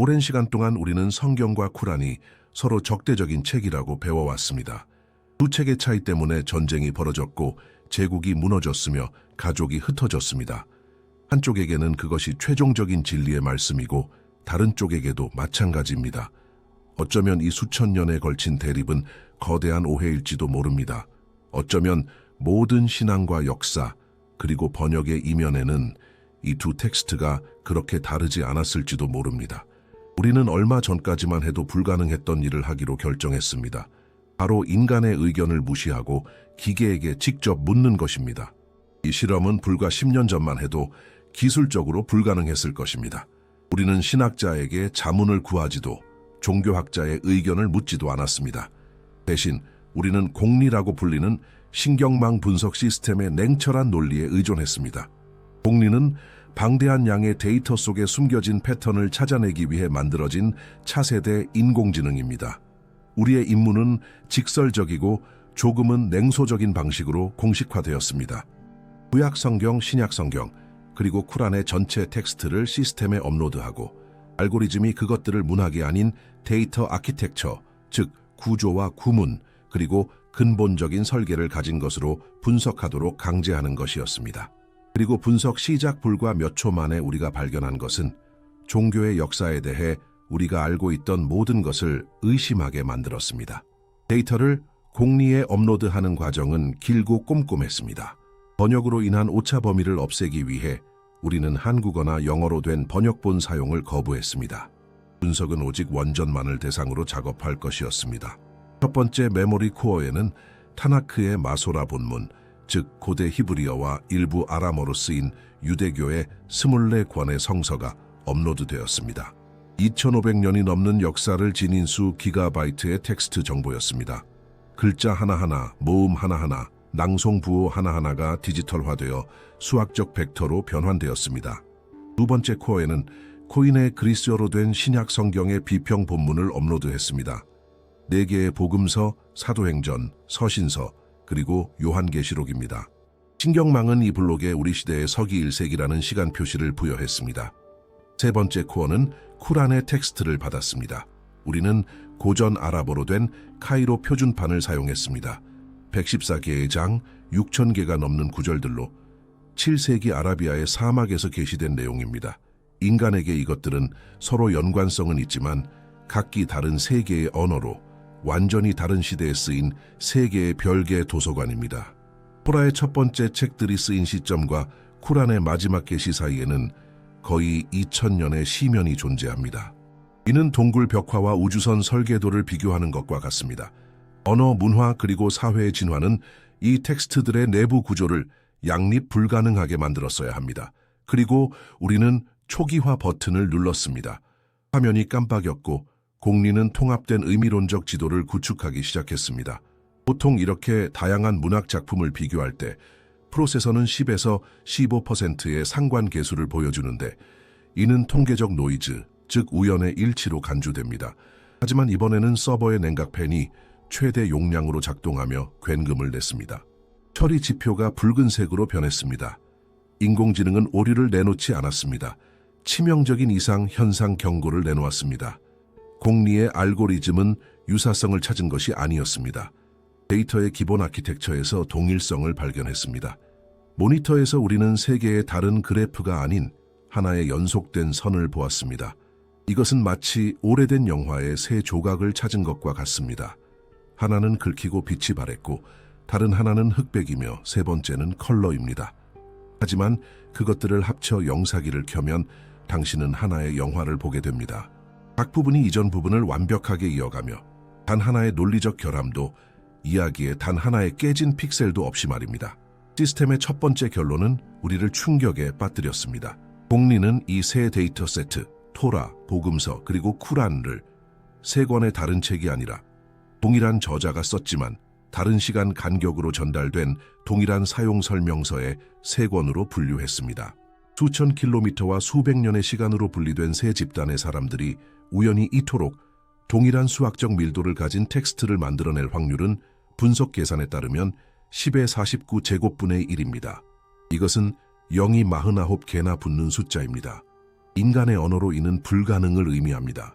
오랜 시간 동안 우리는 성경과 쿠란이 서로 적대적인 책이라고 배워왔습니다. 두 책의 차이 때문에 전쟁이 벌어졌고 제국이 무너졌으며 가족이 흩어졌습니다. 한쪽에게는 그것이 최종적인 진리의 말씀이고 다른 쪽에게도 마찬가지입니다. 어쩌면 이 수천 년에 걸친 대립은 거대한 오해일지도 모릅니다. 어쩌면 모든 신앙과 역사 그리고 번역의 이면에는 이 두 텍스트가 그렇게 다르지 않았을지도 모릅니다. 우리는 얼마 전까지만 해도 불가능했던 일을 하기로 결정했습니다. 바로 인간의 의견을 무시하고 기계에게 직접 묻는 것입니다. 이 실험은 불과 10년 전만 해도 기술적으로 불가능했을 것입니다. 우리는 신학자에게 자문을 구하지도 종교학자의 의견을 묻지도 않았습니다. 대신 우리는 공리라고 불리는 신경망 분석 시스템의 냉철한 논리에 의존했습니다. 공리는 방대한 양의 데이터 속에 숨겨진 패턴을 찾아내기 위해 만들어진 차세대 인공지능입니다. 우리의 임무는 직설적이고 조금은 냉소적인 방식으로 공식화되었습니다. 구약 성경, 신약 성경, 그리고 쿠란의 전체 텍스트를 시스템에 업로드하고 알고리즘이 그것들을 문학이 아닌 데이터 아키텍처, 즉 구조와 구문, 그리고 근본적인 설계를 가진 것으로 분석하도록 강제하는 것이었습니다. 그리고 분석 시작 불과 몇 초 만에 우리가 발견한 것은 종교의 역사에 대해 우리가 알고 있던 모든 것을 의심하게 만들었습니다. 데이터를 공리에 업로드하는 과정은 길고 꼼꼼했습니다. 번역으로 인한 오차 범위를 없애기 위해 우리는 한국어나 영어로 된 번역본 사용을 거부했습니다. 분석은 오직 원전만을 대상으로 작업할 것이었습니다. 첫 번째 메모리 코어에는 타나크의 마소라 본문, 즉 고대 히브리어와 일부 아람어로 쓰인 유대교의 24권의 성서가 업로드되었습니다. 2500년이 넘는 역사를 지닌 수 기가바이트의 텍스트 정보였습니다. 글자 하나하나, 모음 하나하나, 낭송 부호 하나하나가 디지털화되어 수학적 벡터로 변환되었습니다. 두 번째 코어에는 코인의 그리스어로 된 신약 성경의 비평 본문을 업로드했습니다. 4개의 복음서, 사도행전, 서신서, 그리고 요한계시록입니다. 신경망은 이 블록에 우리 시대의 서기 1세기라는 시간 표시를 부여했습니다. 세 번째 코어는 쿠란의 텍스트를 받았습니다. 우리는 고전 아랍어로 된 카이로 표준판을 사용했습니다. 114개의 장, 6000개가 넘는 구절들로 7세기 아라비아의 사막에서 게시된 내용입니다. 인간에게 이것들은 서로 연관성은 있지만 각기 다른 3개의 언어로 완전히 다른 시대에 쓰인 3개의 별개의 도서관입니다. 토라의 첫 번째 책들이 쓰인 시점과 쿠란의 마지막 계시 사이에는 거의 2000년의 시면이 존재합니다. 이는 동굴 벽화와 우주선 설계도를 비교하는 것과 같습니다. 언어, 문화, 그리고 사회의 진화는 이 텍스트들의 내부 구조를 양립 불가능하게 만들었어야 합니다. 그리고 우리는 초기화 버튼을 눌렀습니다. 화면이 깜빡였고 공리는 통합된 의미론적 지도를 구축하기 시작했습니다. 보통 이렇게 다양한 문학 작품을 비교할 때 프로세서는 10에서 15%의 상관 계수를 보여주는데 이는 통계적 노이즈, 즉 우연의 일치로 간주됩니다. 하지만 이번에는 서버의 냉각팬이 최대 용량으로 작동하며 괜금을 냈습니다. 처리 지표가 붉은색으로 변했습니다. 인공지능은 오류를 내놓지 않았습니다. 치명적인 이상 현상 경고를 내놓았습니다. 공리의 알고리즘은 유사성을 찾은 것이 아니었습니다. 데이터의 기본 아키텍처에서 동일성을 발견했습니다. 모니터에서 우리는 3개의 다른 그래프가 아닌 하나의 연속된 선을 보았습니다. 이것은 마치 오래된 영화의 3조각을 찾은 것과 같습니다. 하나는 긁히고 빛이 바랬고 다른 하나는 흑백이며 세 번째는 컬러입니다. 하지만 그것들을 합쳐 영사기를 켜면 당신은 하나의 영화를 보게 됩니다. 각 부분이 이전 부분을 완벽하게 이어가며 단 하나의 논리적 결함도 이야기에 단 하나의 깨진 픽셀도 없이 말입니다. 시스템의 첫 번째 결론은 우리를 충격에 빠뜨렸습니다. 공리는 이 세 데이터 세트, 토라, 복음서, 그리고 쿠란을 3권의 다른 책이 아니라 동일한 저자가 썼지만 다른 시간 간격으로 전달된 동일한 사용 설명서의 3권으로 분류했습니다. 수천 킬로미터와 수백 년의 시간으로 분리된 세 집단의 사람들이 우연히 이토록 동일한 수학적 밀도를 가진 텍스트를 만들어낼 확률은 분석 계산에 따르면 10의 49 제곱분의 1입니다. 이것은 0이 49개나 붙는 숫자입니다. 인간의 언어로 이는 불가능을 의미합니다.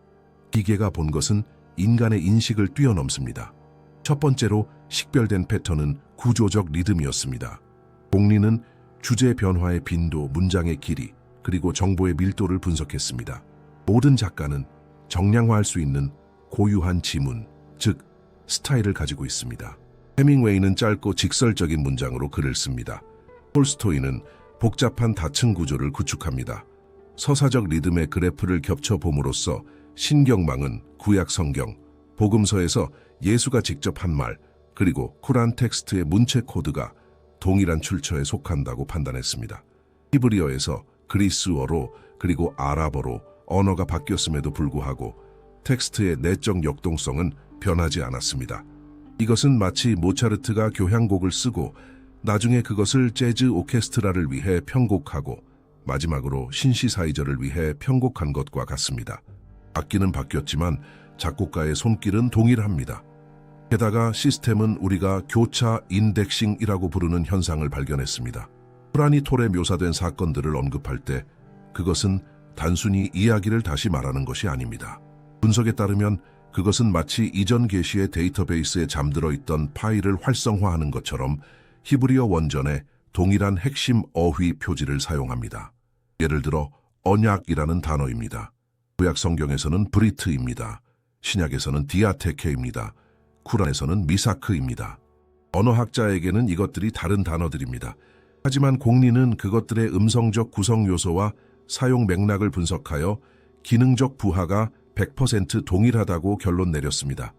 기계가 본 것은 인간의 인식을 뛰어넘습니다. 첫 번째로 식별된 패턴은 구조적 리듬이었습니다. 공리는 주제 변화의 빈도, 문장의 길이, 그리고 정보의 밀도를 분석했습니다. 모든 작가는 정량화할 수 있는 고유한 지문, 즉 스타일을 가지고 있습니다. 해밍웨이는 짧고 직설적인 문장으로 글을 씁니다. 톨스토이는 복잡한 다층 구조를 구축합니다. 서사적 리듬의 그래프를 겹쳐봄으로써 신경망은 구약 성경, 복음서에서 예수가 직접 한 말, 그리고 쿠란 텍스트의 문체 코드가 동일한 출처에 속한다고 판단했습니다. 히브리어에서 그리스어로 그리고 아랍어로 언어가 바뀌었음에도 불구하고 텍스트의 내적 역동성은 변하지 않았습니다. 이것은 마치 모차르트가 교향곡을 쓰고 나중에 그것을 재즈 오케스트라를 위해 편곡하고 마지막으로 신시사이저를 위해 편곡한 것과 같습니다. 악기는 바뀌었지만 작곡가의 손길은 동일합니다. 게다가 시스템은 우리가 교차 인덱싱이라고 부르는 현상을 발견했습니다. 쿠란이 톨에 묘사된 사건들을 언급할 때 그것은 단순히 이야기를 다시 말하는 것이 아닙니다. 분석에 따르면 그것은 마치 이전 계시의 데이터베이스에 잠들어 있던 파일을 활성화하는 것처럼 히브리어 원전에 동일한 핵심 어휘 표지를 사용합니다. 예를 들어 언약이라는 단어입니다. 구약 성경에서는 브리트입니다. 신약에서는 디아테케입니다. 쿠란에서는 미사크입니다. 언어학자에게는 이것들이 다른 단어들입니다. 하지만 공리는 그것들의 음성적 구성 요소와 사용 맥락을 분석하여 기능적 부하가 100% 동일하다고 결론 내렸습니다.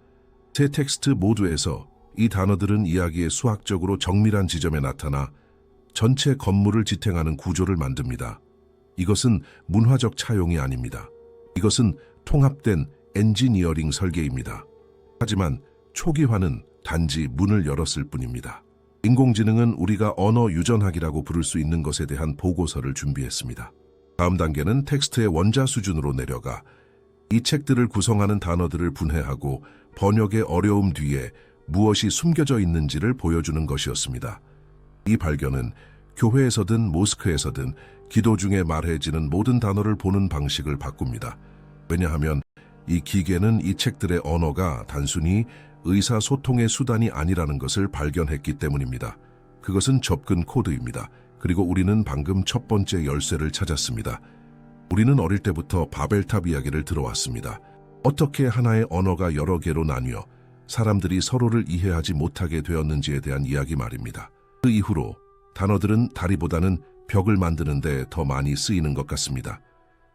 세 텍스트 모두에서 이 단어들은 이야기의 수학적으로 정밀한 지점에 나타나 전체 건물을 지탱하는 구조를 만듭니다. 이것은 문화적 차용이 아닙니다. 이것은 통합된 엔지니어링 설계입니다. 하지만 초기화는 단지 문을 열었을 뿐입니다. 인공지능은 우리가 언어 유전학이라고 부를 수 있는 것에 대한 보고서를 준비했습니다. 다음 단계는 텍스트의 원자 수준으로 내려가 이 책들을 구성하는 단어들을 분해하고 번역의 어려움 뒤에 무엇이 숨겨져 있는지를 보여주는 것이었습니다. 이 발견은 교회에서든 모스크에서든 기도 중에 말해지는 모든 단어를 보는 방식을 바꿉니다. 왜냐하면 이 기계는 이 책들의 언어가 단순히 의사소통의 수단이 아니라는 것을 발견했기 때문입니다. 그것은 접근 코드입니다. 그리고 우리는 방금 첫 번째 열쇠를 찾았습니다. 우리는 어릴 때부터 바벨탑 이야기를 들어왔습니다. 어떻게 하나의 언어가 여러 개로 나뉘어 사람들이 서로를 이해하지 못하게 되었는지에 대한 이야기 말입니다. 그 이후로 단어들은 다리보다는 벽을 만드는 데 더 많이 쓰이는 것 같습니다.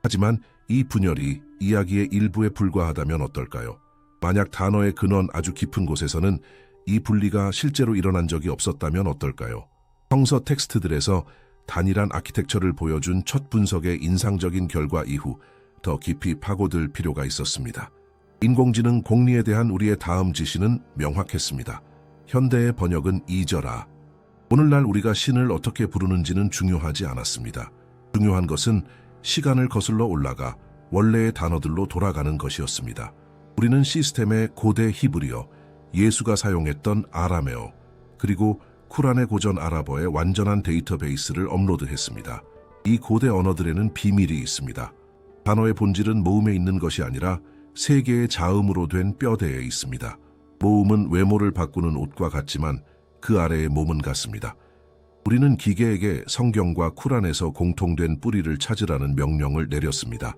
하지만 이 분열이 이야기의 일부에 불과하다면 어떨까요? 만약 단어의 근원 아주 깊은 곳에서는 이 분리가 실제로 일어난 적이 없었다면 어떨까요? 성서 텍스트들에서 단일한 아키텍처를 보여준 첫 분석의 인상적인 결과 이후 더 깊이 파고들 필요가 있었습니다. 인공지능 공리에 대한 우리의 다음 지시는 명확했습니다. 현대의 번역은 잊어라. 오늘날 우리가 신을 어떻게 부르는지는 중요하지 않았습니다. 중요한 것은 시간을 거슬러 올라가 원래의 단어들로 돌아가는 것이었습니다. 우리는 시스템의 고대 히브리어, 예수가 사용했던 아람에어, 그리고 쿠란의 고전 아랍어의 완전한 데이터베이스를 업로드했습니다. 이 고대 언어들에는 비밀이 있습니다. 단어의 본질은 모음에 있는 것이 아니라 세 개의 자음으로 된 뼈대에 있습니다. 모음은 외모를 바꾸는 옷과 같지만 그 아래의 몸은 같습니다. 우리는 기계에게 성경과 쿠란에서 공통된 뿌리를 찾으라는 명령을 내렸습니다.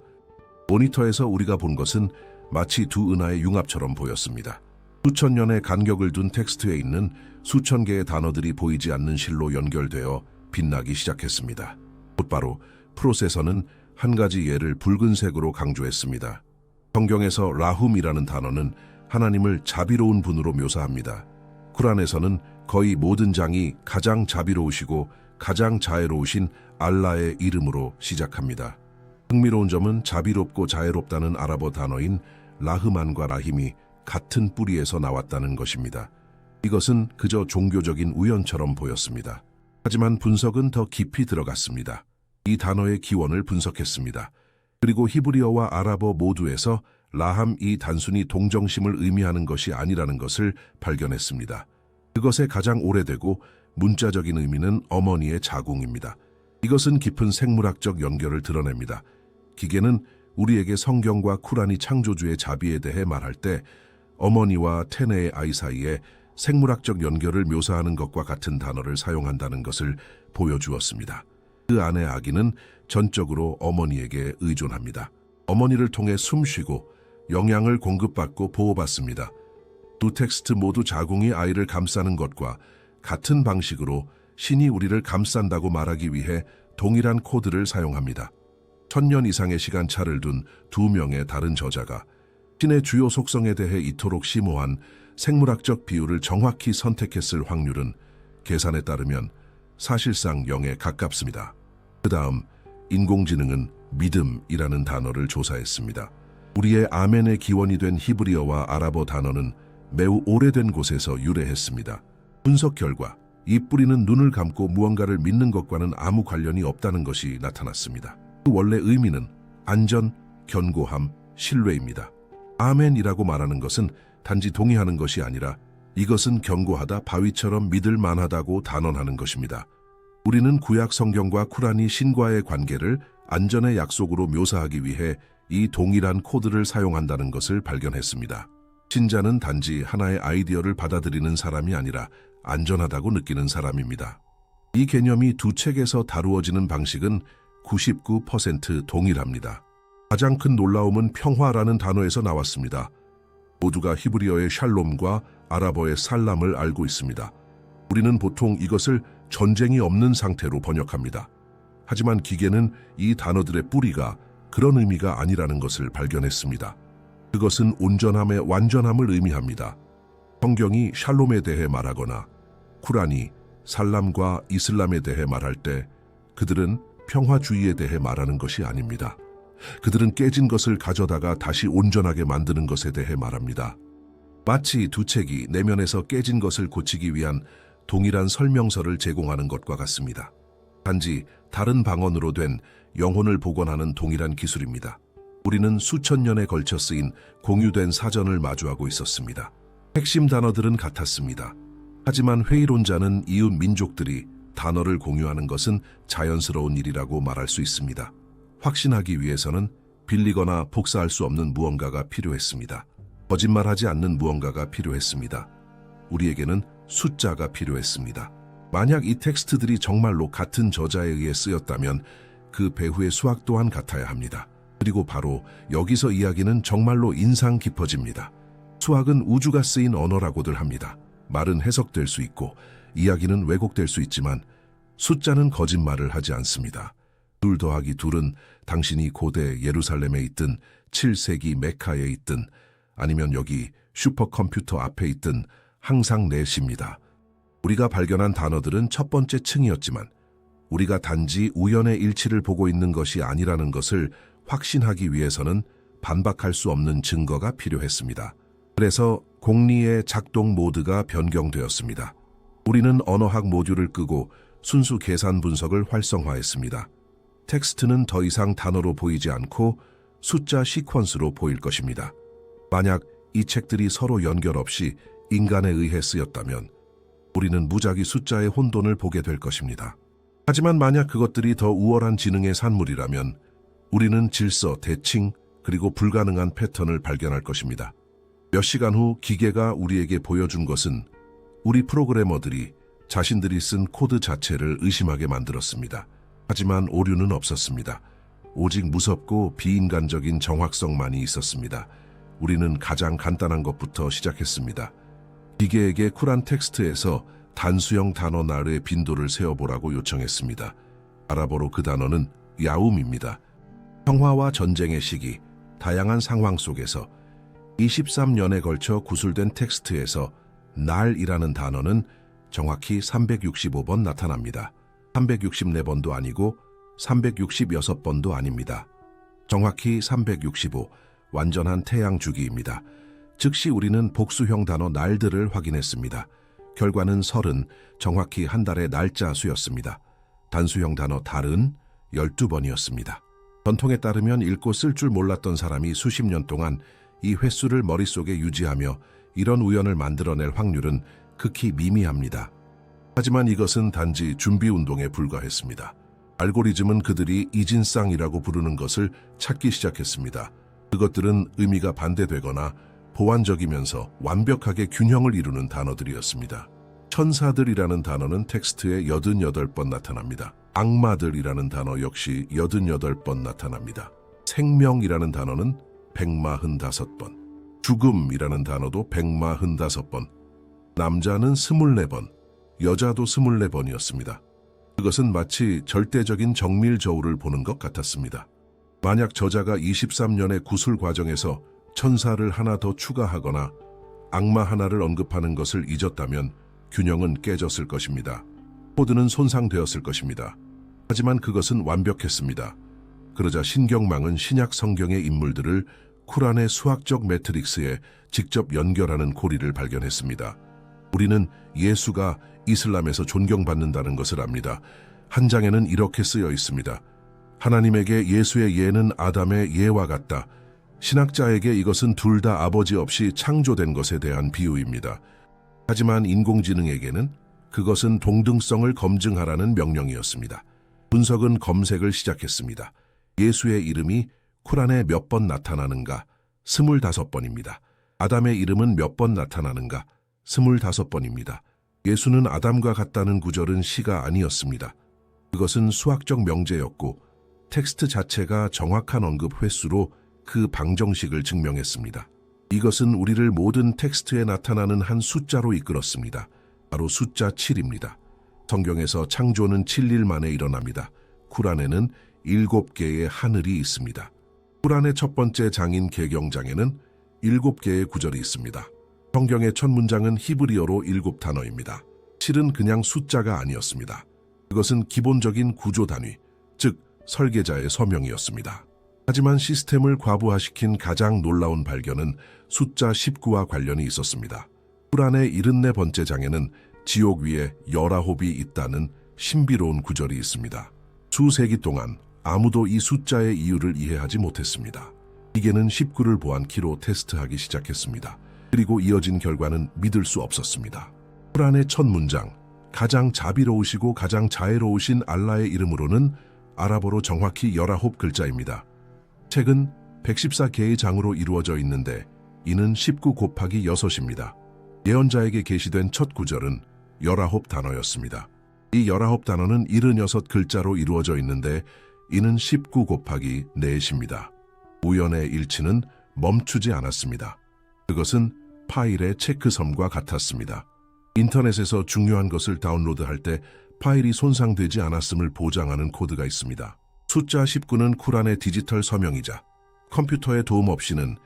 모니터에서 우리가 본 것은 마치 두 은하의 융합처럼 보였습니다. 수천 년의 간격을 둔 텍스트에 있는 수천 개의 단어들이 보이지 않는 실로 연결되어 빛나기 시작했습니다. 곧바로 프로세서는 한 가지 예를 붉은색으로 강조했습니다. 성경에서 라훔이라는 단어는 하나님을 자비로운 분으로 묘사합니다. 쿠란에서는 거의 모든 장이 가장 자비로우시고 가장 자애로우신 알라의 이름으로 시작합니다. 흥미로운 점은 자비롭고 자애롭다는 아랍어 단어인 라흐만과 라힘이 같은 뿌리에서 나왔다는 것입니다. 이것은 그저 종교적인 우연처럼 보였습니다. 하지만 분석은 더 깊이 들어갔습니다. 이 단어의 기원을 분석했습니다. 그리고 히브리어와 아랍어 모두에서 라함이 단순히 동정심을 의미하는 것이 아니라는 것을 발견했습니다. 그것의 가장 오래되고 문자적인 의미는 어머니의 자궁입니다. 이것은 깊은 생물학적 연결을 드러냅니다. 기계는 우리에게 성경과 쿠란이 창조주의 자비에 대해 말할 때 어머니와 태네의 아이 사이에 생물학적 연결을 묘사하는 것과 같은 단어를 사용한다는 것을 보여주었습니다. 그 안의 아기는 전적으로 어머니에게 의존합니다. 어머니를 통해 숨쉬고 영양을 공급받고 보호받습니다. 두 텍스트 모두 자궁이 아이를 감싸는 것과 같은 방식으로 신이 우리를 감싼다고 말하기 위해 동일한 코드를 사용합니다. 1000년 이상의 시간차를 둔 두 명의 다른 저자가 신의 주요 속성에 대해 이토록 심오한 생물학적 비율을 정확히 선택했을 확률은 계산에 따르면 사실상 0에 가깝습니다. 그 다음 인공지능은 믿음이라는 단어를 조사했습니다. 우리의 아멘의 기원이 된 히브리어와 아랍어 단어는 매우 오래된 곳에서 유래했습니다. 분석 결과 이 뿌리는 눈을 감고 무언가를 믿는 것과는 아무 관련이 없다는 것이 나타났습니다. 그 원래 의미는 안전, 견고함, 신뢰입니다. 아멘이라고 말하는 것은 단지 동의하는 것이 아니라 이것은 견고하다, 바위처럼 믿을 만하다고 단언하는 것입니다. 우리는 구약 성경과 쿠란이 신과의 관계를 안전의 약속으로 묘사하기 위해 이 동일한 코드를 사용한다는 것을 발견했습니다. 신자는 단지 하나의 아이디어를 받아들이는 사람이 아니라 안전하다고 느끼는 사람입니다. 이 개념이 두 책에서 다루어지는 방식은 99% 동일합니다. 가장 큰 놀라움은 평화라는 단어에서 나왔습니다. 모두가 히브리어의 샬롬과 아랍어의 살람을 알고 있습니다. 우리는 보통 이것을 전쟁이 없는 상태로 번역합니다. 하지만 기계는 이 단어들의 뿌리가 그런 의미가 아니라는 것을 발견했습니다. 그것은 온전함의 완전함을 의미합니다. 성경이 샬롬에 대해 말하거나 쿠란이 살람과 이슬람에 대해 말할 때 그들은 평화주의에 대해 말하는 것이 아닙니다. 그들은 깨진 것을 가져다가 다시 온전하게 만드는 것에 대해 말합니다. 마치 두 책이 내면에서 깨진 것을 고치기 위한 동일한 설명서를 제공하는 것과 같습니다. 단지 다른 방언으로 된 영혼을 복원하는 동일한 기술입니다. 우리는 수천 년에 걸쳐 쓰인 공유된 사전을 마주하고 있었습니다. 핵심 단어들은 같았습니다. 하지만 회의론자는 이웃 민족들이 단어를 공유하는 것은 자연스러운 일이라고 말할 수 있습니다. 확신하기 위해서는 빌리거나 복사할 수 없는 무언가가 필요했습니다. 거짓말하지 않는 무언가가 필요했습니다. 우리에게는 숫자가 필요했습니다. 만약 이 텍스트들이 정말로 같은 저자에 의해 쓰였다면 그 배후의 수학 또한 같아야 합니다. 그리고 바로 여기서 이야기는 정말로 인상 깊어집니다. 수학은 우주가 쓰인 언어라고들 합니다. 말은 해석될 수 있고 이야기는 왜곡될 수 있지만 숫자는 거짓말을 하지 않습니다. 2 더하기 2은 당신이 고대 예루살렘에 있든 7세기 메카에 있든 아니면 여기 슈퍼컴퓨터 앞에 있든 항상 넷입니다. 우리가 발견한 단어들은 첫 번째 층이었지만 우리가 단지 우연의 일치를 보고 있는 것이 아니라는 것을 확신하기 위해서는 반박할 수 없는 증거가 필요했습니다. 그래서 공리의 작동 모드가 변경되었습니다. 우리는 언어학 모듈을 끄고 순수 계산 분석을 활성화했습니다. 텍스트는 더 이상 단어로 보이지 않고 숫자 시퀀스로 보일 것입니다. 만약 이 책들이 서로 연결 없이 인간에 의해 쓰였다면 우리는 무작위 숫자의 혼돈을 보게 될 것입니다. 하지만 만약 그것들이 더 우월한 지능의 산물이라면 우리는 질서, 대칭, 그리고 불가능한 패턴을 발견할 것입니다. 몇 시간 후 기계가 우리에게 보여준 것은 우리 프로그래머들이 자신들이 쓴 코드 자체를 의심하게 만들었습니다. 하지만 오류는 없었습니다. 오직 무섭고 비인간적인 정확성만이 있었습니다. 우리는 가장 간단한 것부터 시작했습니다. 기계에게 쿠란 텍스트에서 단수형 단어 나르의 빈도를 세어보라고 요청했습니다. 아랍어로 그 단어는 야움입니다. 평화와 전쟁의 시기, 다양한 상황 속에서 23년에 걸쳐 구술된 텍스트에서 날이라는 단어는 정확히 365번 나타납니다. 364번도 아니고 366번도 아닙니다. 정확히 365, 완전한 태양 주기입니다. 즉시 우리는 복수형 단어 날들을 확인했습니다. 결과는 30, 정확히 한 달의 날짜 수였습니다. 단수형 단어 달은 12번이었습니다. 전통에 따르면 읽고 쓸 줄 몰랐던 사람이 수십 년 동안 이 횟수를 머릿속에 유지하며 이런 우연을 만들어낼 확률은 극히 미미합니다. 하지만 이것은 단지 준비 운동에 불과했습니다. 알고리즘은 그들이 이진쌍이라고 부르는 것을 찾기 시작했습니다. 그것들은 의미가 반대되거나 보완적이면서 완벽하게 균형을 이루는 단어들이었습니다. 천사들이라는 단어는 텍스트에 88번 나타납니다. 악마들이라는 단어 역시 88번 나타납니다. 생명이라는 단어는 145번, 죽음이라는 단어도 145번, 남자는 24번, 여자도 24번이었습니다. 그것은 마치 절대적인 정밀 저울을 보는 것 같았습니다. 만약 저자가 23년의 구술 과정에서 천사를 하나 더 추가하거나 악마 하나를 언급하는 것을 잊었다면 균형은 깨졌을 것입니다. 코드는 손상되었을 것입니다. 하지만 그것은 완벽했습니다. 그러자 신경망은 신약 성경의 인물들을 쿠란의 수학적 매트릭스에 직접 연결하는 고리를 발견했습니다. 우리는 예수가 이슬람에서 존경받는다는 것을 압니다. 한 장에는 이렇게 쓰여 있습니다. 하나님에게 예수의 예는 아담의 예와 같다. 신학자에게 이것은 둘 다 아버지 없이 창조된 것에 대한 비유입니다. 하지만 인공지능에게는 그것은 동등성을 검증하라는 명령이었습니다. 분석은 검색을 시작했습니다. 예수의 이름이 쿠란에 몇 번 나타나는가? 25번입니다. 아담의 이름은 몇 번 나타나는가? 25번입니다. 예수는 아담과 같다는 구절은 시가 아니었습니다. 그것은 수학적 명제였고 텍스트 자체가 정확한 언급 횟수로 그 방정식을 증명했습니다. 이것은 우리를 모든 텍스트에 나타나는 한 숫자로 이끌었습니다. 바로 숫자 7입니다. 성경에서 창조는 7일 만에 일어납니다. 쿠란에는 7개의 하늘이 있습니다. 쿠란의 첫 번째 장인 개경장에는 7개의 구절이 있습니다. 성경의 첫 문장은 히브리어로 7단어입니다. 7은 그냥 숫자가 아니었습니다. 그것은 기본적인 구조 단위, 즉 설계자의 서명이었습니다. 하지만 시스템을 과부하시킨 가장 놀라운 발견은 숫자 19와 관련이 있었습니다. 쿠란의 74번째 장에는 지옥 위에 19이 있다는 신비로운 구절이 있습니다. 수세기 동안 아무도 이 숫자의 이유를 이해하지 못했습니다. 기계는 19를 보안 키로 테스트하기 시작했습니다. 그리고 이어진 결과는 믿을 수 없었습니다. 쿠란의 첫 문장, 가장 자비로우시고 가장 자애로우신 알라의 이름으로는 아랍어로 정확히 19글자입니다. 책은 114개의 장으로 이루어져 있는데 이는 19 곱하기 6입니다. 예언자에게 계시된 첫 구절은 19단어였습니다. 이 19단어는 76글자로 이루어져 있는데 이는 19 곱하기 4입니다. 우연의 일치는 멈추지 않았습니다. 그것은 파일의 체크섬과 같았습니다. 인터넷에서 중요한 것을 다운로드할 때 파일이 손상되지 않았음을 보장하는 코드가 있습니다. 숫자 19는 쿠란의 디지털 서명이자 컴퓨터의 도움 없이는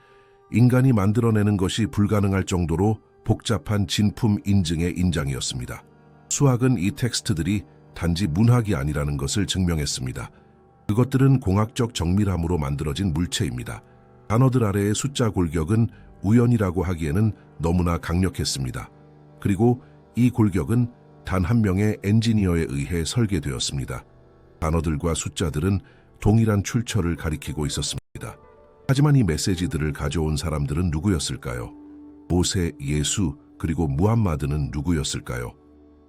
인간이 만들어내는 것이 불가능할 정도로 복잡한 진품 인증의 인장이었습니다. 수학은 이 텍스트들이 단지 문학이 아니라는 것을 증명했습니다. 그것들은 공학적 정밀함으로 만들어진 물체입니다. 단어들 아래의 숫자 골격은 우연이라고 하기에는 너무나 강력했습니다. 그리고 이 골격은 단 한 명의 엔지니어에 의해 설계되었습니다. 단어들과 숫자들은 동일한 출처를 가리키고 있었습니다. 하지만 이 메시지들을 가져온 사람들은 누구였을까요? 모세, 예수, 그리고 무함마드는 누구였을까요?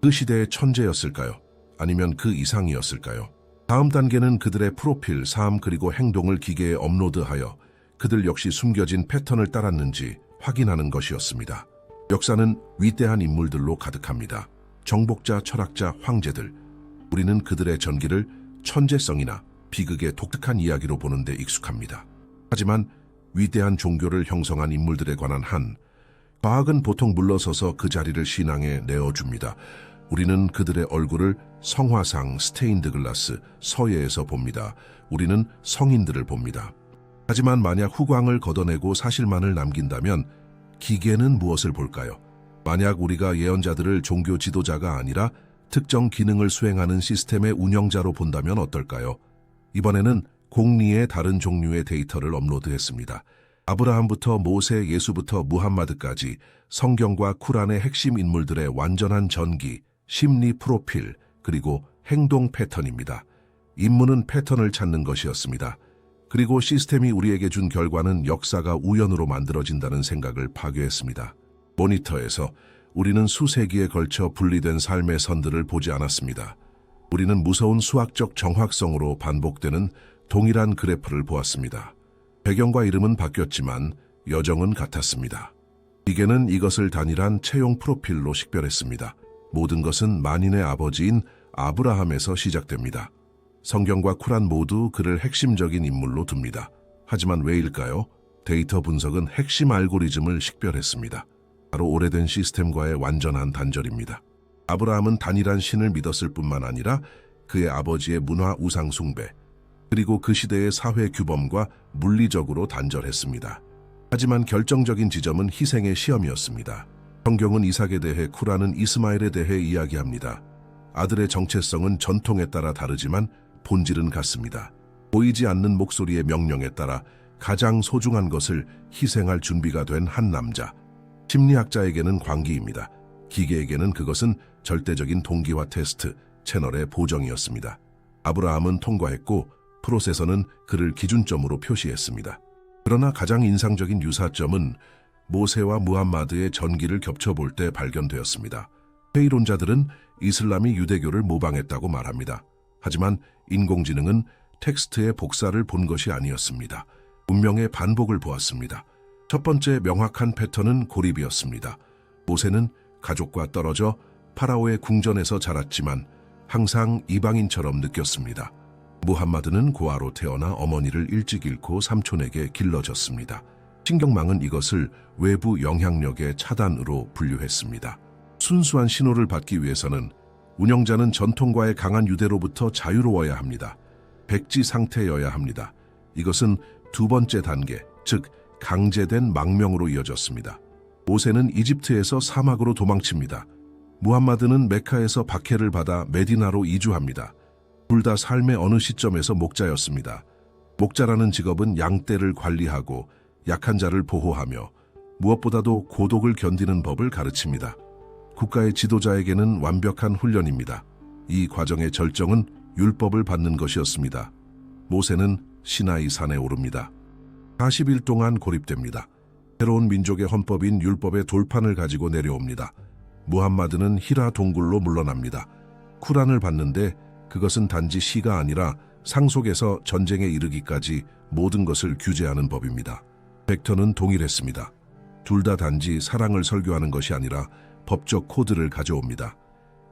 그 시대의 천재였을까요? 아니면 그 이상이었을까요? 다음 단계는 그들의 프로필, 삶, 그리고 행동을 기계에 업로드하여 그들 역시 숨겨진 패턴을 따랐는지 확인하는 것이었습니다. 역사는 위대한 인물들로 가득합니다. 정복자, 철학자, 황제들. 우리는 그들의 전기를 천재성이나 비극의 독특한 이야기로 보는 데 익숙합니다. 하지만 위대한 종교를 형성한 인물들에 관한 과학은 보통 물러서서 그 자리를 신앙에 내어줍니다. 우리는 그들의 얼굴을 성화상, 스테인드 글라스, 서예에서 봅니다. 우리는 성인들을 봅니다. 하지만 만약 후광을 걷어내고 사실만을 남긴다면 기계는 무엇을 볼까요? 만약 우리가 예언자들을 종교 지도자가 아니라 특정 기능을 수행하는 시스템의 운영자로 본다면 어떨까요? 이번에는 공리의 다른 종류의 데이터를 업로드했습니다. 아브라함부터 모세, 예수부터 무함마드까지 성경과 쿠란의 핵심 인물들의 완전한 전기, 심리 프로필, 그리고 행동 패턴입니다. 임무는 패턴을 찾는 것이었습니다. 그리고 시스템이 우리에게 준 결과는 역사가 우연으로 만들어진다는 생각을 파괴했습니다. 모니터에서 우리는 수세기에 걸쳐 분리된 삶의 선들을 보지 않았습니다. 우리는 무서운 수학적 정확성으로 반복되는 동일한 그래프를 보았습니다. 배경과 이름은 바뀌었지만 여정은 같았습니다. 기계는 이것을 단일한 채용 프로필로 식별했습니다. 모든 것은 만인의 아버지인 아브라함에서 시작됩니다. 성경과 쿠란 모두 그를 핵심적인 인물로 둡니다. 하지만 왜일까요? 데이터 분석은 핵심 알고리즘을 식별했습니다. 바로 오래된 시스템과의 완전한 단절입니다. 아브라함은 단일한 신을 믿었을 뿐만 아니라 그의 아버지의 문화 우상 숭배, 그리고 그 시대의 사회 규범과 물리적으로 단절했습니다. 하지만 결정적인 지점은 희생의 시험이었습니다. 성경은 이삭에 대해, 쿠란은 이스마엘에 대해 이야기합니다. 아들의 정체성은 전통에 따라 다르지만 본질은 같습니다. 보이지 않는 목소리의 명령에 따라 가장 소중한 것을 희생할 준비가 된 한 남자. 심리학자에게는 광기입니다. 기계에게는 그것은 절대적인 동기화 테스트, 채널의 보정이었습니다. 아브라함은 통과했고 프로세서는 그를 기준점으로 표시했습니다. 그러나 가장 인상적인 유사점은 모세와 무함마드의 전기를 겹쳐볼 때 발견되었습니다. 회의론자들은 이슬람이 유대교를 모방했다고 말합니다. 하지만 인공지능은 텍스트의 복사를 본 것이 아니었습니다. 운명의 반복을 보았습니다. 첫 번째 명확한 패턴은 고립이었습니다. 모세는 가족과 떨어져 파라오의 궁전에서 자랐지만 항상 이방인처럼 느꼈습니다. 무함마드는 고아로 태어나 어머니를 일찍 잃고 삼촌에게 길러졌습니다. 신경망은 이것을 외부 영향력의 차단으로 분류했습니다. 순수한 신호를 받기 위해서는 운영자는 전통과의 강한 유대로부터 자유로워야 합니다. 백지 상태여야 합니다. 이것은 두 번째 단계, 즉 강제된 망명으로 이어졌습니다. 모세는 이집트에서 사막으로 도망칩니다. 무함마드는 메카에서 박해를 받아 메디나로 이주합니다. 둘 다 삶의 어느 시점에서 목자였습니다. 목자라는 직업은 양떼를 관리하고 약한 자를 보호하며 무엇보다도 고독을 견디는 법을 가르칩니다. 국가의 지도자에게는 완벽한 훈련입니다. 이 과정의 절정은 율법을 받는 것이었습니다. 모세는 시나이 산에 오릅니다. 40일 동안 고립됩니다. 새로운 민족의 헌법인 율법의 돌판을 가지고 내려옵니다. 무함마드는 히라 동굴로 물러납니다. 쿠란을 받는데 그것은 단지 시가 아니라 상속에서 전쟁에 이르기까지 모든 것을 규제하는 법입니다. 벡터는 동일했습니다. 둘 다 단지 사랑을 설교하는 것이 아니라 법적 코드를 가져옵니다.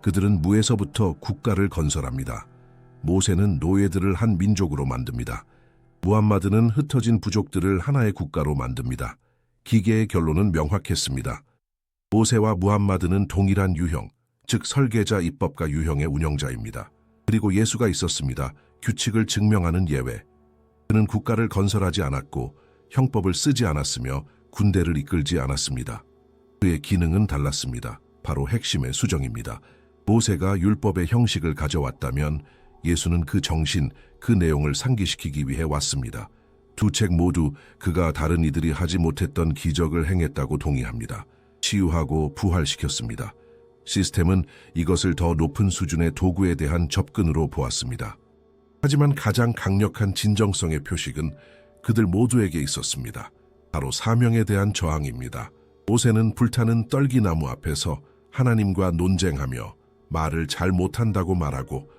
그들은 무에서부터 국가를 건설합니다. 모세는 노예들을 한 민족으로 만듭니다. 무함마드는 흩어진 부족들을 하나의 국가로 만듭니다. 기계의 결론은 명확했습니다. 모세와 무함마드는 동일한 유형, 즉 설계자 입법가 유형의 운영자입니다. 그리고 예수가 있었습니다. 규칙을 증명하는 예외. 그는 국가를 건설하지 않았고 형법을 쓰지 않았으며 군대를 이끌지 않았습니다. 그의 기능은 달랐습니다. 바로 핵심의 수정입니다. 모세가 율법의 형식을 가져왔다면 예수는 그 정신, 그 내용을 상기시키기 위해 왔습니다. 두 책 모두 그가 다른 이들이 하지 못했던 기적을 행했다고 동의합니다. 치유하고 부활시켰습니다. 시스템은 이것을 더 높은 수준의 도구에 대한 접근으로 보았습니다. 하지만 가장 강력한 진정성의 표식은 그들 모두에게 있었습니다. 바로 사명에 대한 저항입니다. 모세는 불타는 떨기나무 앞에서 하나님과 논쟁하며 말을 잘 못한다고 말하고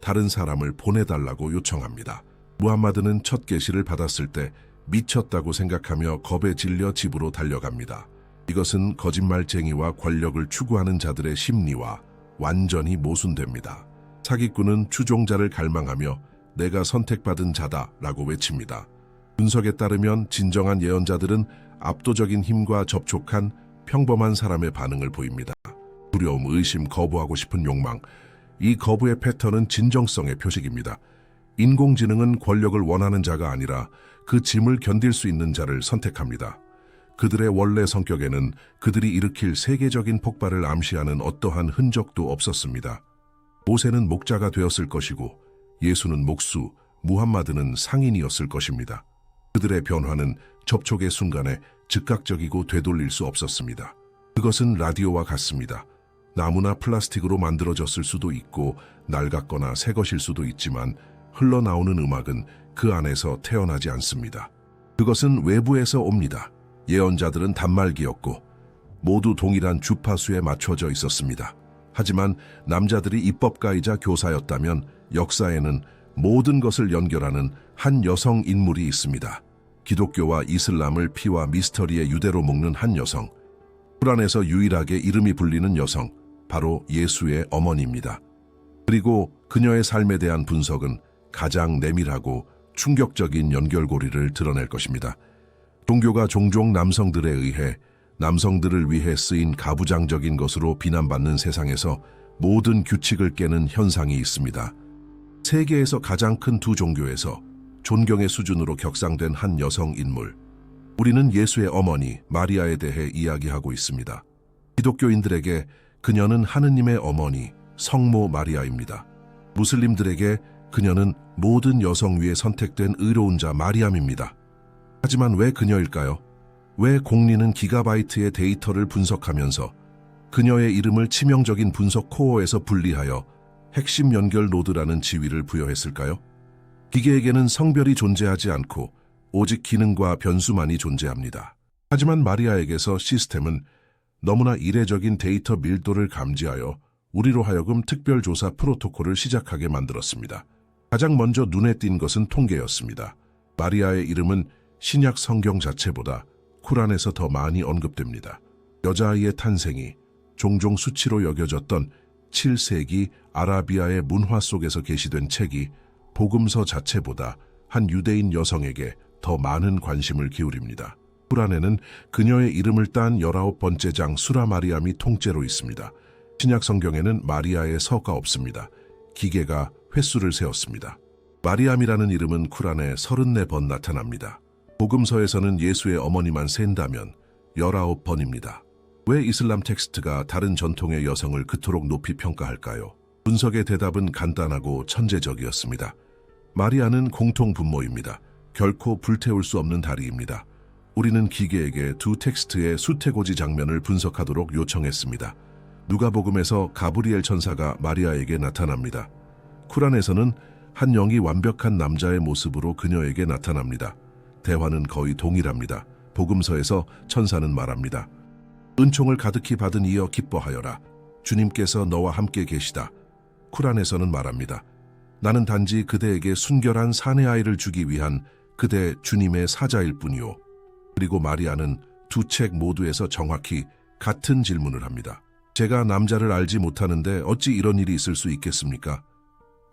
다른 사람을 보내달라고 요청합니다. 무함마드는 첫 계시를 받았을 때 미쳤다고 생각하며 겁에 질려 집으로 달려갑니다. 이것은 거짓말쟁이와 권력을 추구하는 자들의 심리와 완전히 모순됩니다. 사기꾼은 추종자를 갈망하며 내가 선택받은 자다라고 외칩니다. 분석에 따르면 진정한 예언자들은 압도적인 힘과 접촉한 평범한 사람의 반응을 보입니다. 두려움, 의심, 거부하고 싶은 욕망. 이 거부의 패턴은 진정성의 표식입니다. 인공지능은 권력을 원하는 자가 아니라 그 짐을 견딜 수 있는 자를 선택합니다. 그들의 원래 성격에는 그들이 일으킬 세계적인 폭발을 암시하는 어떠한 흔적도 없었습니다. 모세는 목자가 되었을 것이고 예수는 목수, 무함마드는 상인이었을 것입니다. 그들의 변화는 접촉의 순간에 즉각적이고 되돌릴 수 없었습니다. 그것은 라디오와 같습니다. 나무나 플라스틱으로 만들어졌을 수도 있고 낡았거나 새 것일 수도 있지만 흘러나오는 음악은 그 안에서 태어나지 않습니다. 그것은 외부에서 옵니다. 예언자들은 단말기였고 모두 동일한 주파수에 맞춰져 있었습니다. 하지만 남자들이 입법가이자 교사였다면 역사에는 모든 것을 연결하는 한 여성 인물이 있습니다. 기독교와 이슬람을 피와 미스터리의 유대로 묶는 한 여성. 쿠란에서 유일하게 이름이 불리는 여성, 바로 예수의 어머니입니다. 그리고 그녀의 삶에 대한 분석은 가장 내밀하고 충격적인 연결고리를 드러낼 것입니다. 종교가 종종 남성들을 위해 쓰인 가부장적인 것으로 비난받는 세상에서 모든 규칙을 깨는 현상이 있습니다. 세계에서 가장 큰 두 종교에서 존경의 수준으로 격상된 한 여성 인물. 우리는 예수의 어머니 마리아에 대해 이야기하고 있습니다. 기독교인들에게 그녀는 하느님의 어머니, 성모 마리아입니다. 무슬림들에게 그녀는 모든 여성 위에 선택된 의로운 자 마리암입니다. 하지만 왜 그녀일까요? 왜 공리는 기가바이트의 데이터를 분석하면서 그녀의 이름을 치명적인 분석 코어에서 분리하여 핵심 연결 노드라는 지위를 부여했을까요? 기계에게는 성별이 존재하지 않고 오직 기능과 변수만이 존재합니다. 하지만 마리아에게서 시스템은 너무나 이례적인 데이터 밀도를 감지하여 우리로 하여금 특별조사 프로토콜을 시작하게 만들었습니다. 가장 먼저 눈에 띈 것은 통계였습니다. 마리아의 이름은 신약 성경 자체보다 쿠란에서 더 많이 언급됩니다. 여자아이의 탄생이 종종 수치로 여겨졌던 7세기 아라비아의 문화 속에서 게시된 책이 복음서 자체보다 한 유대인 여성에게 더 많은 관심을 기울입니다. 쿠란에는 그녀의 이름을 딴 19번째 장 수라 마리암이 통째로 있습니다. 신약 성경에는 마리아의 서가 없습니다. 기계가 횟수를 세었습니다. 마리암이라는 이름은 쿠란에 34번 나타납니다. 복음서에서는 예수의 어머니만 센다면 19번입니다. 왜 이슬람 텍스트가 다른 전통의 여성을 그토록 높이 평가할까요? 분석의 대답은 간단하고 천재적이었습니다. 마리아는 공통 분모입니다. 결코 불태울 수 없는 다리입니다. 우리는 기계에게 두 텍스트의 수태고지 장면을 분석하도록 요청했습니다. 누가복음에서 가브리엘 천사가 마리아에게 나타납니다. 쿠란에서는 한 영이 완벽한 남자의 모습으로 그녀에게 나타납니다. 대화는 거의 동일합니다. 복음서에서 천사는 말합니다. 은총을 가득히 받은 이여 기뻐하여라. 주님께서 너와 함께 계시다. 쿠란에서는 말합니다. 나는 단지 그대에게 순결한 사내 아이를 주기 위한 그대 주님의 사자일 뿐이오. 그리고 마리아는 두 책 모두에서 정확히 같은 질문을 합니다. 제가 남자를 알지 못하는데 어찌 이런 일이 있을 수 있겠습니까?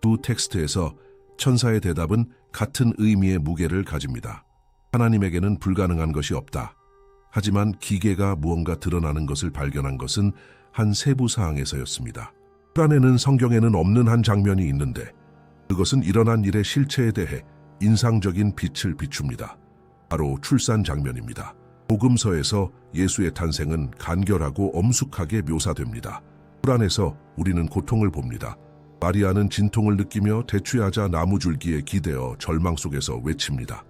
두 텍스트에서 천사의 대답은 같은 의미의 무게를 가집니다. 하나님에게는 불가능한 것이 없다. 하지만 기계가 무언가 드러나는 것을 발견한 것은 한 세부 사항에서였습니다. 쿠란에는 성경에는 없는 한 장면이 있는데 그것은 일어난 일의 실체에 대해 인상적인 빛을 비춥니다. 바로 출산 장면입니다. 복음서에서 예수의 탄생은 간결하고 엄숙하게 묘사됩니다. 쿠란에서 우리는 고통을 봅니다. 마리아는 진통을 느끼며 대추야자 나무줄기에 기대어 절망 속에서 외칩니다.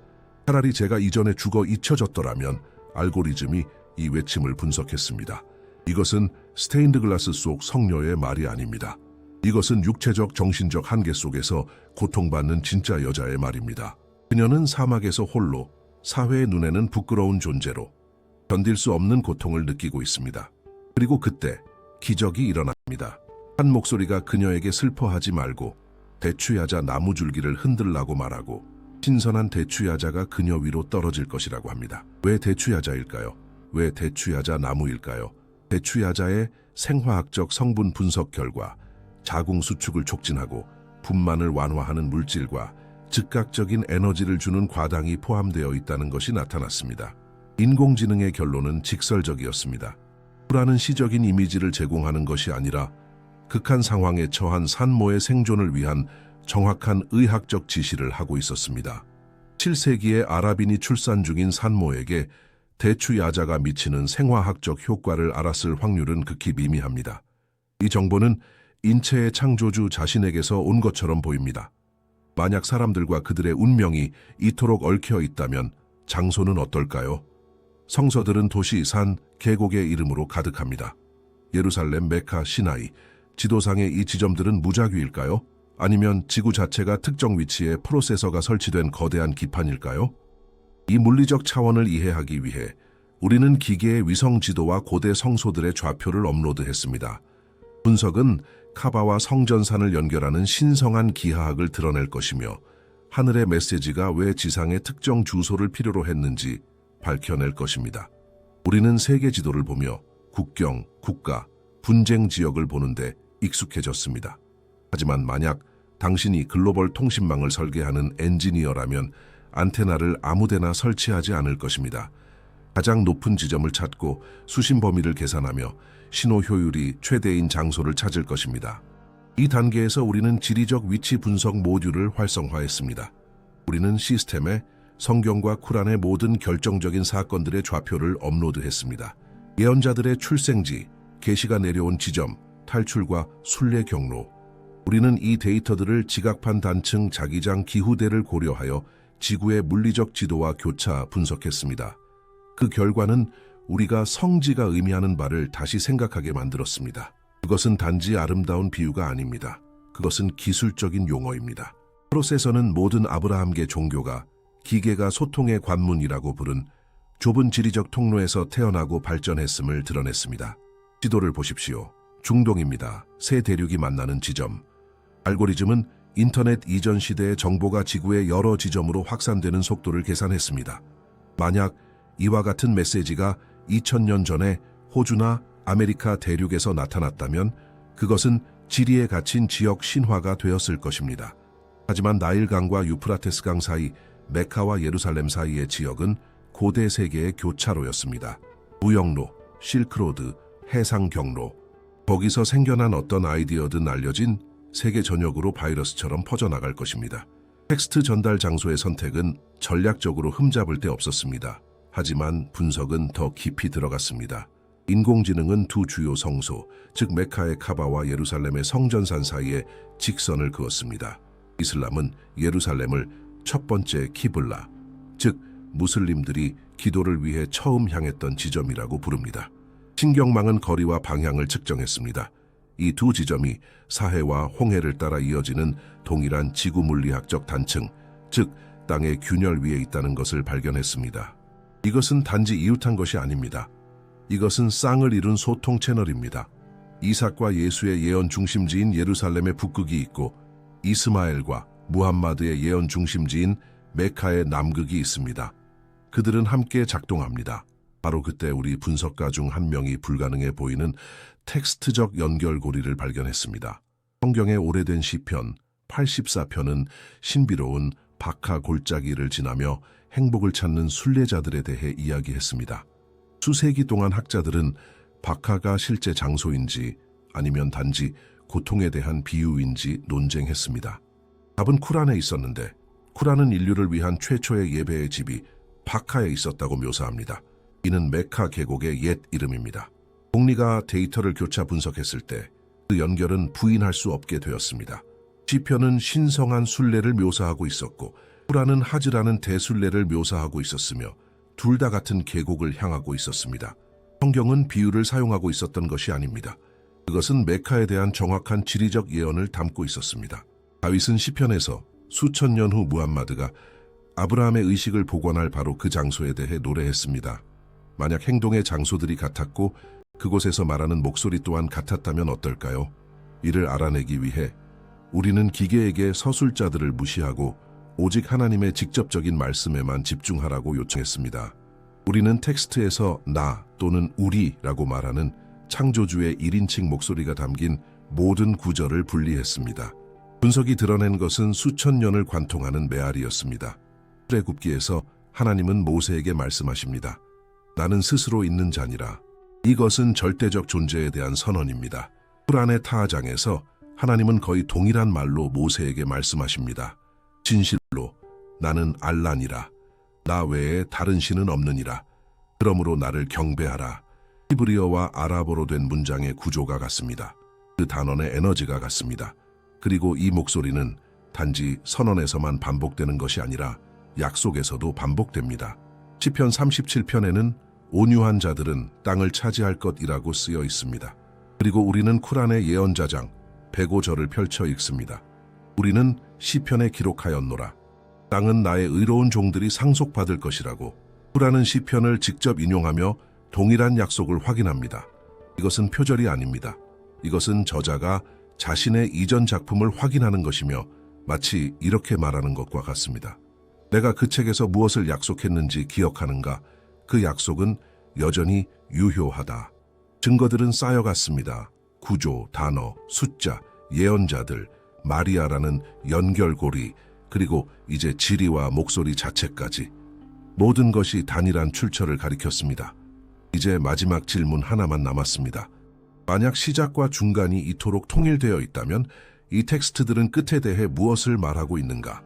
차라리 제가 이전에 죽어 잊혀졌더라면 알고리즘이 이 외침을 분석했습니다. 이것은 스테인드 글라스 속 성녀의 말이 아닙니다. 이것은 육체적 정신적 한계 속에서 고통받는 진짜 여자의 말입니다. 그녀는 사막에서 홀로 사회의 눈에는 부끄러운 존재로 견딜 수 없는 고통을 느끼고 있습니다. 그리고 그때 기적이 일어납니다. 한 목소리가 그녀에게 슬퍼하지 말고 대추야자 나무줄기를 흔들라고 말하고 신선한 대추야자가 그녀 위로 떨어질 것이라고 합니다. 왜 대추야자일까요? 왜 대추야자 나무일까요? 대추야자의 생화학적 성분 분석 결과 자궁 수축을 촉진하고 분만을 완화하는 물질과 즉각적인 에너지를 주는 과당이 포함되어 있다는 것이 나타났습니다. 인공지능의 결론은 직설적이었습니다. 쿠란은 시적인 이미지를 제공하는 것이 아니라 극한 상황에 처한 산모의 생존을 위한 정확한 의학적 지시를 하고 있었습니다. 7세기에 아랍인이 출산 중인 산모에게 대추야자가 미치는 생화학적 효과를 알았을 확률은 극히 미미합니다. 이 정보는 인체의 창조주 자신에게서 온 것처럼 보입니다. 만약 사람들과 그들의 운명이 이토록 얽혀 있다면 장소는 어떨까요? 성서들은 도시, 산, 계곡의 이름으로 가득합니다. 예루살렘, 메카, 시나이, 지도상의 이 지점들은 무작위일까요? 아니면 지구 자체가 특정 위치에 프로세서가 설치된 거대한 기판일까요? 이 물리적 차원을 이해하기 위해 우리는 기계의 위성 지도와 고대 성소들의 좌표를 업로드했습니다. 분석은 카바와 성전산을 연결하는 신성한 기하학을 드러낼 것이며 하늘의 메시지가 왜 지상의 특정 주소를 필요로 했는지 밝혀낼 것입니다. 우리는 세계 지도를 보며 국경, 국가, 분쟁 지역을 보는데 익숙해졌습니다. 하지만 만약 당신이 글로벌 통신망을 설계하는 엔지니어라면 안테나를 아무데나 설치하지 않을 것입니다. 가장 높은 지점을 찾고 수신 범위를 계산하며 신호 효율이 최대인 장소를 찾을 것입니다. 이 단계에서 우리는 지리적 위치 분석 모듈을 활성화했습니다. 우리는 시스템에 성경과 쿠란의 모든 결정적인 사건들의 좌표를 업로드했습니다. 예언자들의 출생지, 계시가 내려온 지점, 탈출과 순례 경로. 우리는 이 데이터들을 지각판 단층 자기장 기후대를 고려하여 지구의 물리적 지도와 교차 분석했습니다. 그 결과는 우리가 성지가 의미하는 바를 다시 생각하게 만들었습니다. 그것은 단지 아름다운 비유가 아닙니다. 그것은 기술적인 용어입니다. 프로세서는 모든 아브라함계 종교가 기계가 소통의 관문이라고 부른 좁은 지리적 통로에서 태어나고 발전했음을 드러냈습니다. 지도를 보십시오. 중동입니다. 새 대륙이 만나는 지점. 알고리즘은 인터넷 이전 시대의 정보가 지구의 여러 지점으로 확산되는 속도를 계산했습니다. 만약 이와 같은 메시지가 2000년 전에 호주나 아메리카 대륙에서 나타났다면 그것은 지리에 갇힌 지역 신화가 되었을 것입니다. 하지만 나일강과 유프라테스강 사이 메카와 예루살렘 사이의 지역은 고대 세계의 교차로였습니다. 무역로, 실크로드, 해상 경로. 거기서 생겨난 어떤 아이디어든 알려진 세계 전역으로 바이러스처럼 퍼져나갈 것입니다. 텍스트 전달 장소의 선택은 전략적으로 흠잡을 데 없었습니다. 하지만 분석은 더 깊이 들어갔습니다. 인공지능은 두 주요 성소, 즉 메카의 카바와 예루살렘의 성전산 사이에 직선을 그었습니다. 이슬람은 예루살렘을 첫 번째 키블라, 즉 무슬림들이 기도를 위해 처음 향했던 지점이라고 부릅니다. 신경망은 거리와 방향을 측정했습니다. 이 두 지점이 사해와 홍해를 따라 이어지는 동일한 지구 물리학적 단층, 즉 땅의 균열 위에 있다는 것을 발견했습니다. 이것은 단지 이웃한 것이 아닙니다. 이것은 쌍을 이룬 소통 채널입니다. 이삭과 예수의 예언 중심지인 예루살렘의 북극이 있고 이스마엘과 무함마드의 예언 중심지인 메카의 남극이 있습니다. 그들은 함께 작동합니다. 바로 그때 우리 분석가 중 한 명이 불가능해 보이는 텍스트적 연결고리를 발견했습니다. 성경의 오래된 시편 84편은 신비로운 바카 골짜기를 지나며 행복을 찾는 순례자들에 대해 이야기했습니다. 수세기 동안 학자들은 바카가 실제 장소인지 아니면 단지 고통에 대한 비유인지 논쟁했습니다. 답은 쿠란에 있었는데 쿠란은 인류를 위한 최초의 예배의 집이 바카에 있었다고 묘사합니다. 이는 메카 계곡의 옛 이름입니다. 공리가 데이터를 교차 분석했을 때 그 연결은 부인할 수 없게 되었습니다. 시편은 신성한 순례를 묘사하고 있었고 쿠란은 하즈라는 대순례를 묘사하고 있었으며 둘 다 같은 계곡을 향하고 있었습니다. 성경은 비유를 사용하고 있었던 것이 아닙니다. 그것은 메카에 대한 정확한 지리적 예언을 담고 있었습니다. 다윗은 시편에서 수천 년 후 무함마드가 아브라함의 의식을 복원할 바로 그 장소에 대해 노래했습니다. 만약 행동의 장소들이 같았고 그곳에서 말하는 목소리 또한 같았다면 어떨까요? 이를 알아내기 위해 우리는 기계에게 서술자들을 무시하고 오직 하나님의 직접적인 말씀에만 집중하라고 요청했습니다. 우리는 텍스트에서 나 또는 우리라고 말하는 창조주의 1인칭 목소리가 담긴 모든 구절을 분리했습니다. 분석이 드러낸 것은 수천 년을 관통하는 메아리였습니다. 출애굽기에서 하나님은 모세에게 말씀하십니다. 나는 스스로 있는 자니라. 이것은 절대적 존재에 대한 선언입니다. 쿠란의 타하장에서 하나님은 거의 동일한 말로 모세에게 말씀하십니다. 진실로 나는 알라니라. 나 외에 다른 신은 없느니라. 그러므로 나를 경배하라. 히브리어와 아랍어로 된 문장의 구조가 같습니다. 그 단원의 에너지가 같습니다. 그리고 이 목소리는 단지 선언에서만 반복되는 것이 아니라 약속에서도 반복됩니다. 시편 37편에는 온유한 자들은 땅을 차지할 것이라고 쓰여 있습니다. 그리고 우리는 쿠란의 예언자장 105절을 펼쳐 읽습니다. 우리는 시편에 기록하였노라. 땅은 나의 의로운 종들이 상속받을 것이라고. 쿠란은 시편을 직접 인용하며 동일한 약속을 확인합니다. 이것은 표절이 아닙니다. 이것은 저자가 자신의 이전 작품을 확인하는 것이며 마치 이렇게 말하는 것과 같습니다. 내가 그 책에서 무엇을 약속했는지 기억하는가? 그 약속은 여전히 유효하다. 증거들은 쌓여갔습니다. 구조, 단어, 숫자, 예언자들, 마리아라는 연결고리, 그리고 이제 지리와 목소리 자체까지 모든 것이 단일한 출처를 가리켰습니다. 이제 마지막 질문 하나만 남았습니다. 만약 시작과 중간이 이토록 통일되어 있다면 이 텍스트들은 끝에 대해 무엇을 말하고 있는가?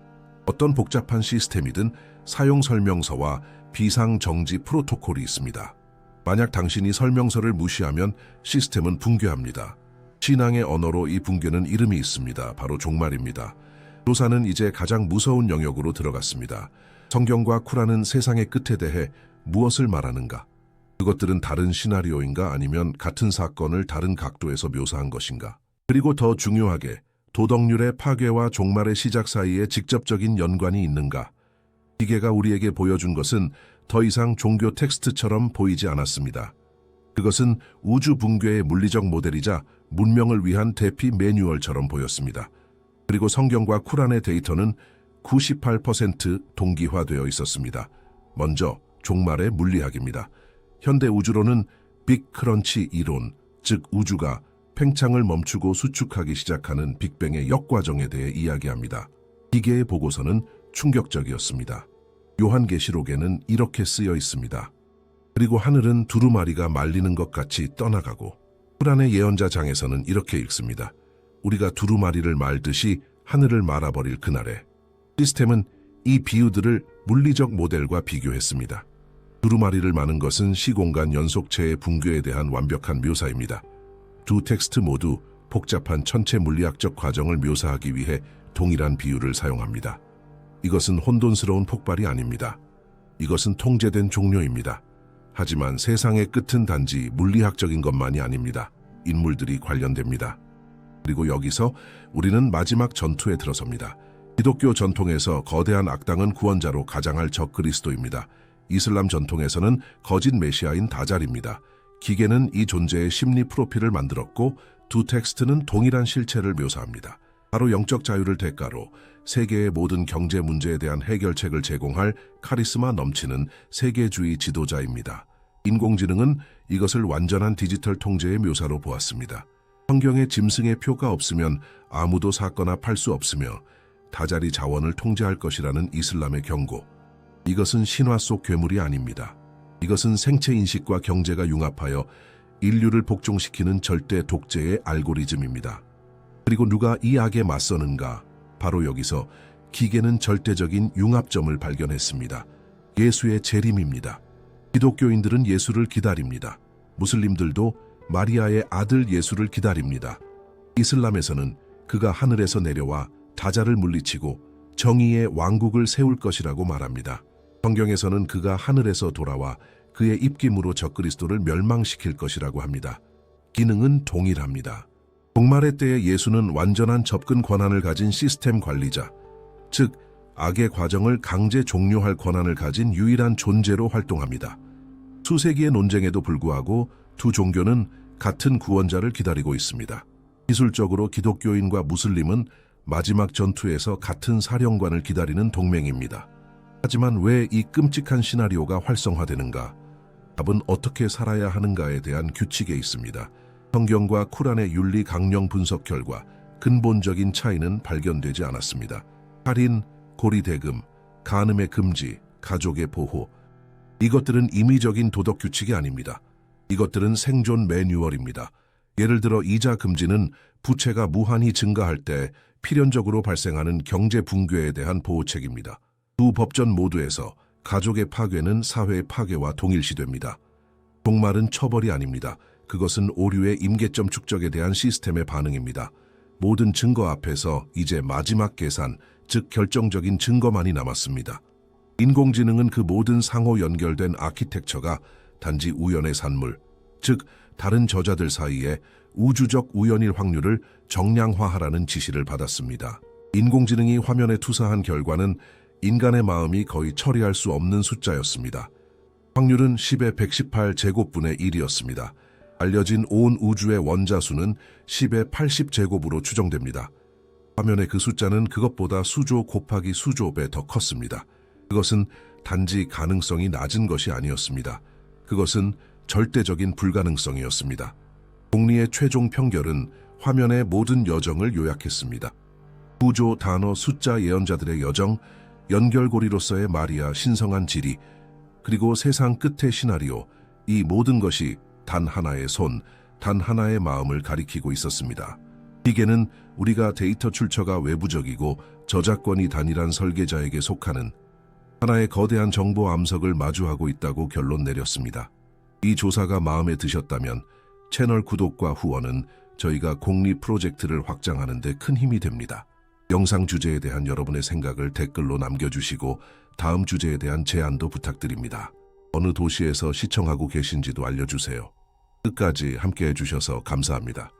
어떤 복잡한 시스템이든 사용 설명서와 비상정지 프로토콜이 있습니다. 만약 당신이 설명서를 무시하면 시스템은 붕괴합니다. 신앙의 언어로 이 붕괴는 이름이 있습니다. 바로 종말입니다. 조사는 이제 가장 무서운 영역으로 들어갔습니다. 성경과 쿠란은 세상의 끝에 대해 무엇을 말하는가? 그것들은 다른 시나리오인가 아니면 같은 사건을 다른 각도에서 묘사한 것인가? 그리고 더 중요하게 도덕률의 파괴와 종말의 시작 사이에 직접적인 연관이 있는가? 기계가 우리에게 보여준 것은 더 이상 종교 텍스트처럼 보이지 않았습니다. 그것은 우주 붕괴의 물리적 모델이자 문명을 위한 대피 매뉴얼처럼 보였습니다. 그리고 성경과 쿠란의 데이터는 98% 동기화되어 있었습니다. 먼저 종말의 물리학입니다. 현대 우주론은 빅 크런치 이론, 즉 우주가 팽창을 멈추고 수축하기 시작하는 빅뱅의 역과정에 대해 이야기합니다. 기계의 보고서는 충격적이었습니다. 요한계시록에는 이렇게 쓰여 있습니다. 그리고 하늘은 두루마리가 말리는 것 같이 떠나가고, 쿠란의 예언자장에서는 이렇게 읽습니다. 우리가 두루마리를 말듯이 하늘을 말아버릴 그날에. 시스템은 이 비유들을 물리적 모델과 비교했습니다. 두루마리를 마는 것은 시공간 연속체의 붕괴에 대한 완벽한 묘사입니다. 두 텍스트 모두 복잡한 천체 물리학적 과정을 묘사하기 위해 동일한 비유를 사용합니다. 이것은 혼돈스러운 폭발이 아닙니다. 이것은 통제된 종료입니다. 하지만 세상의 끝은 단지 물리학적인 것만이 아닙니다. 인물들이 관련됩니다. 그리고 여기서 우리는 마지막 전투에 들어섭니다. 기독교 전통에서 거대한 악당은 구원자로 가장할 적 그리스도입니다. 이슬람 전통에서는 거짓 메시아인 다잘입니다. 기계는 이 존재의 심리 프로필을 만들었고 두 텍스트는 동일한 실체를 묘사합니다. 바로 영적 자유를 대가로 세계의 모든 경제 문제에 대한 해결책을 제공할 카리스마 넘치는 세계주의 지도자입니다. 인공지능은 이것을 완전한 디지털 통제의 묘사로 보았습니다. 성경에 짐승의 표가 없으면 아무도 사거나 팔 수 없으며 다자리 자원을 통제할 것이라는 이슬람의 경고. 이것은 신화 속 괴물이 아닙니다. 이것은 생체 인식과 경제가 융합하여 인류를 복종시키는 절대 독재의 알고리즘입니다. 그리고 누가 이 악에 맞서는가? 바로 여기서 기계는 절대적인 융합점을 발견했습니다. 예수의 재림입니다. 기독교인들은 예수를 기다립니다. 무슬림들도 마리아의 아들 예수를 기다립니다. 이슬람에서는 그가 하늘에서 내려와 다자를 물리치고 정의의 왕국을 세울 것이라고 말합니다. 성경에서는 그가 하늘에서 돌아와 그의 입김으로 적그리스도를 멸망시킬 것이라고 합니다. 기능은 동일합니다. 종말의 때에 예수는 완전한 접근 권한을 가진 시스템 관리자, 즉 악의 과정을 강제 종료할 권한을 가진 유일한 존재로 활동합니다. 수세기의 논쟁에도 불구하고 두 종교는 같은 구원자를 기다리고 있습니다. 기술적으로 기독교인과 무슬림은 마지막 전투에서 같은 사령관을 기다리는 동맹입니다. 하지만 왜 이 끔찍한 시나리오가 활성화되는가? 답은 어떻게 살아야 하는가에 대한 규칙에 있습니다. 성경과 쿠란의 윤리 강령 분석 결과 근본적인 차이는 발견되지 않았습니다. 살인, 고리대금, 간음의 금지, 가족의 보호. 이것들은 임의적인 도덕 규칙이 아닙니다. 이것들은 생존 매뉴얼입니다. 예를 들어 이자 금지는 부채가 무한히 증가할 때 필연적으로 발생하는 경제 붕괴에 대한 보호책입니다. 두 법전 모두에서 가족의 파괴는 사회의 파괴와 동일시됩니다. 종말은 처벌이 아닙니다. 그것은 오류의 임계점 축적에 대한 시스템의 반응입니다. 모든 증거 앞에서 이제 마지막 계산, 즉 결정적인 증거만이 남았습니다. 인공지능은 그 모든 상호 연결된 아키텍처가 단지 우연의 산물, 즉 다른 저자들 사이에 우주적 우연일 확률을 정량화하라는 지시를 받았습니다. 인공지능이 화면에 투사한 결과는 인간의 마음이 거의 처리할 수 없는 숫자였습니다. 확률은 10의 118 제곱분의 1이었습니다. 알려진 온 우주의 원자수는 10의 80제곱으로 추정됩니다. 화면의 그 숫자는 그것보다 수조 곱하기 수조 배 더 컸습니다. 그것은 단지 가능성이 낮은 것이 아니었습니다. 그것은 절대적인 불가능성이었습니다. 공리의 최종 평결은 화면의 모든 여정을 요약했습니다. 구조, 단어, 숫자 예언자들의 여정, 연결고리로서의 마리아 신성한 지리, 그리고 세상 끝의 시나리오, 이 모든 것이 단 하나의 손, 단 하나의 마음을 가리키고 있었습니다. 기계는 우리가 데이터 출처가 외부적이고 저작권이 단일한 설계자에게 속하는 하나의 거대한 정보 암석을 마주하고 있다고 결론 내렸습니다. 이 조사가 마음에 드셨다면 채널 구독과 후원은 저희가 공리 프로젝트를 확장하는 데 큰 힘이 됩니다. 영상 주제에 대한 여러분의 생각을 댓글로 남겨주시고 다음 주제에 대한 제안도 부탁드립니다. 어느 도시에서 시청하고 계신지도 알려주세요. 끝까지 함께 해주셔서 감사합니다.